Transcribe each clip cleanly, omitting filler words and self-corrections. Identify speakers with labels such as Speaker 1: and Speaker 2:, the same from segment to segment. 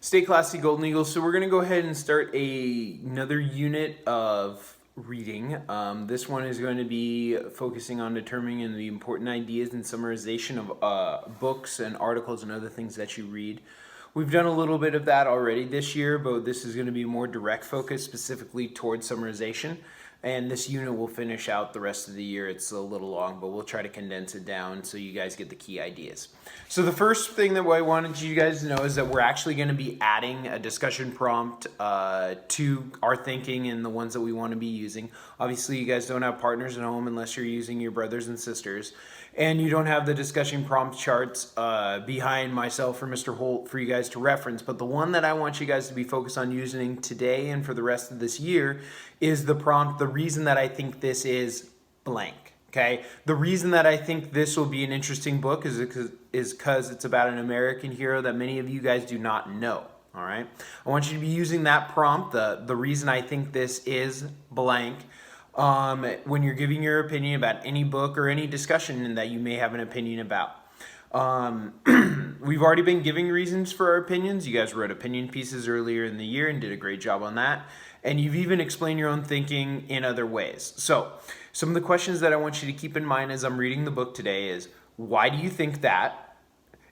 Speaker 1: Stay classy, Golden Eagles. So we're going to go ahead and start another unit of reading. This one is going to be focusing on determining the important ideas and summarization of books and articles and other things that you read. We've done a little bit of that already this year, but this is going to be more direct focus specifically towards summarization. And this unit will finish out the rest of the year. It's a little long, but we'll try to condense it down so you guys get the key ideas. So the first thing that I wanted you guys to know is that we're actually going to be adding a discussion prompt to our thinking and the ones that we want to be using. Obviously, you guys don't have partners at home unless you're using your brothers and sisters. And you don't have the discussion prompt charts behind myself or Mr. Holt for you guys to reference. But the one that I want you guys to be focused on using today and for the rest of this year is the prompt, the reason that I think this is blank. Okay? The reason that I think this will be an interesting book is because it's about an American hero that many of you guys do not know. All right? I want you to be using that prompt, the reason I think this is blank, when you're giving your opinion about any book or any discussion that you may have an opinion about. We've already been giving reasons for our opinions. You guys wrote opinion pieces earlier in the year and did a great job on that. And you've even explained your own thinking in other ways. So some of the questions that I want you to keep in mind as I'm reading the book today is, why do you think that?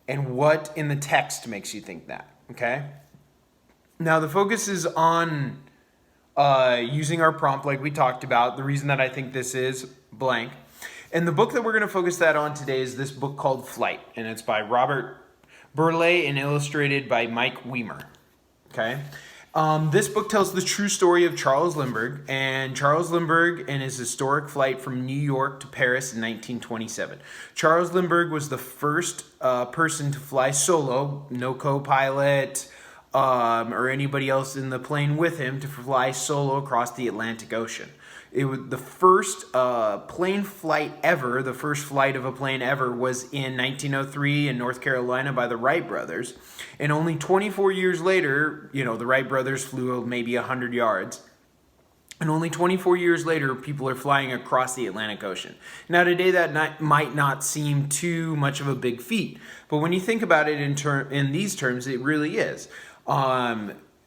Speaker 1: And what in the text makes you think that? Okay? Now the focus is on using our prompt like we talked about, the reason that I think this is blank. And the book that we're going to focus that on today is this book called Flight. And it's by Robert Burleigh and illustrated by Mike Weimer. Okay? This book tells the true story of Charles Lindbergh and his historic flight from New York to Paris in 1927. Charles Lindbergh was the first person to fly solo, no co-pilot, or anybody else in the plane with him, to fly solo across the Atlantic Ocean. It was the first plane flight ever. The first flight of a plane ever was in 1903 in North Carolina by the Wright brothers. And only 24 years later, the Wright brothers flew maybe 100 yards. And only 24 years later, people are flying across the Atlantic Ocean. Now, today that might not seem too much of a big feat. But when you think about it in these terms, it really is.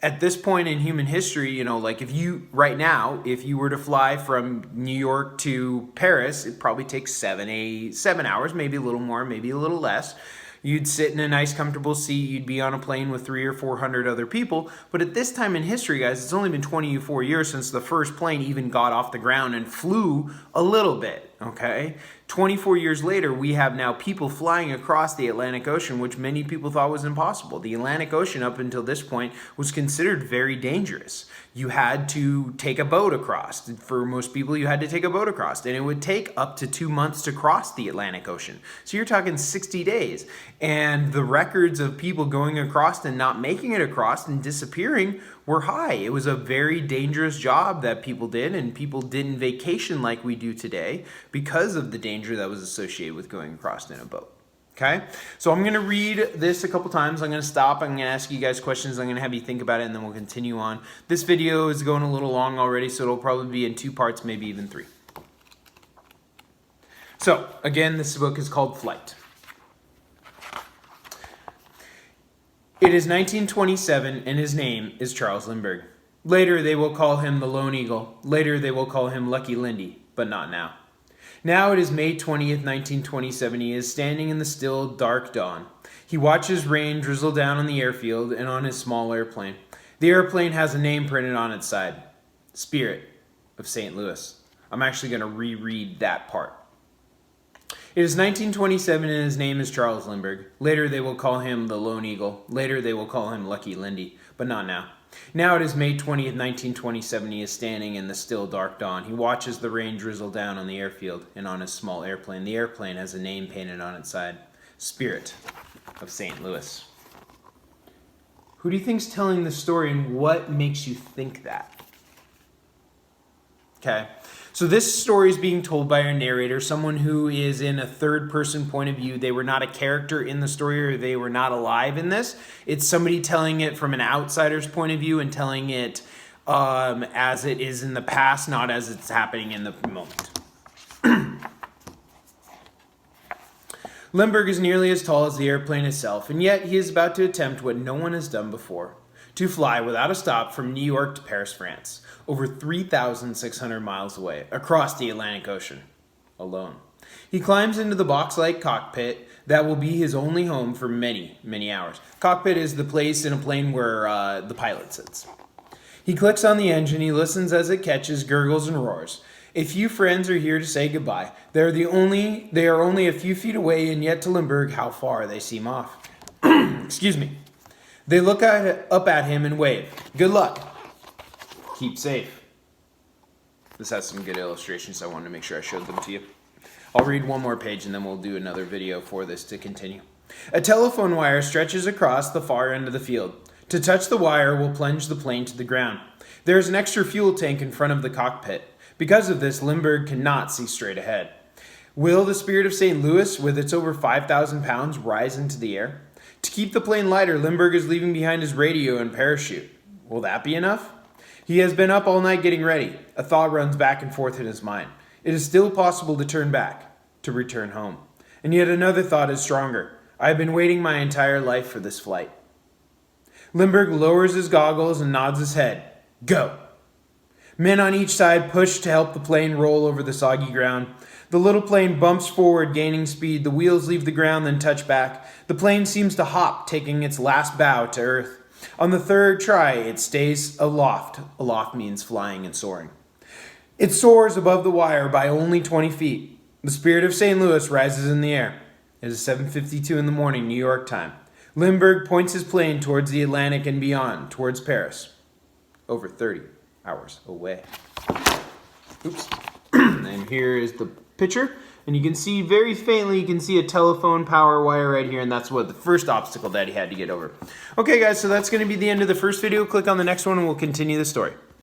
Speaker 1: At this point in human history, like if you were to fly from New York to Paris, it probably takes 7 hours, maybe a little more, maybe a little less. You'd sit in a nice, comfortable seat. You'd be on a plane with 300 or 400 other people. But at this time in history, guys, it's only been 24 years since the first plane even got off the ground and flew a little bit, okay? 24 years later, we have now people flying across the Atlantic Ocean, which many people thought was impossible. The Atlantic Ocean, up until this point, was considered very dangerous. You had to take a boat across. For most people, you had to take a boat across. And it would take up to 2 months to cross the Atlantic Ocean. So you're talking 60 days. And the records of people going across and not making it across and disappearing were high. It was a very dangerous job that people did, and people didn't vacation like we do today because of the danger that was associated with going across in a boat. Okay? So I'm going to read this a couple times. I'm going to stop. I'm going to ask you guys questions. I'm going to have you think about it, and then we'll continue on. This video is going a little long already, so it'll probably be in 2 parts, maybe even 3. So, again, this book is called Flight. It is 1927, and his name is Charles Lindbergh. Later, they will call him the Lone Eagle. Later, they will call him Lucky Lindy, but not now. Now it is May 20th, 1927. He is standing in the still, dark dawn. He watches rain drizzle down on the airfield and on his small airplane. The airplane has a name printed on its side. Spirit of St. Louis. I'm actually going to reread that part. It is 1927 and his name is Charles Lindbergh. Later they will call him the Lone Eagle. Later they will call him Lucky Lindy, but not now. Now it is May 20th, 1927. He is standing in the still dark dawn. He watches the rain drizzle down on the airfield and on his small airplane. The airplane has a name painted on its side. Spirit of St. Louis. Who do you think's telling the story, and what makes you think that? Okay. So this story is being told by a narrator, someone who is in a third-person point of view. They were not a character in the story, or they were not alive in this. It's somebody telling it from an outsider's point of view and telling it as it is in the past, not as it's happening in the moment. Limburg is nearly as tall as the airplane itself, and yet he is about to attempt what no one has done before. To fly without a stop from New York to Paris, France, over 3,600 miles away, across the Atlantic Ocean, alone. He climbs into the box-like cockpit that will be his only home for many, many hours. Cockpit is the place in a plane where the pilot sits. He clicks on the engine, he listens as it catches, gurgles, and roars. A few friends are here to say goodbye. They are only a few feet away, and yet to Limburg, how far they seem off. Excuse me. They look up at him and wave. Good luck. Keep safe. This has some good illustrations, so I wanted to make sure I showed them to you. I'll read one more page and then we'll do another video for this to continue. A telephone wire stretches across the far end of the field. To touch the wire will plunge the plane to the ground. There is an extra fuel tank in front of the cockpit. Because of this, Limburg cannot see straight ahead. Will the Spirit of St. Louis, with its over 5,000 pounds, rise into the air? To keep the plane lighter, Limburg is leaving behind his radio and parachute. Will that be enough? He has been up all night getting ready. A thought runs back and forth in his mind. It is still possible to turn back, to return home. And yet another thought is stronger. I have been waiting my entire life for this flight. Limburg lowers his goggles and nods his head. Go! Men on each side push to help the plane roll over the soggy ground. The little plane bumps forward, gaining speed. The wheels leave the ground, then touch back. The plane seems to hop, taking its last bow to earth. On the third try, it stays aloft. Aloft means flying and soaring. It soars above the wire by only 20 feet. The Spirit of St. Louis rises in the air. It is 7:52 in the morning, New York time. Limburg points his plane towards the Atlantic and beyond, towards Paris. Over 30 hours away. Oops. And here is the picture. And you can see very faintly, you can see a telephone power wire right here, and that's what the first obstacle that he had to get over. Okay guys, so that's going to be the end of the first video. Click on the next one and we'll continue the story.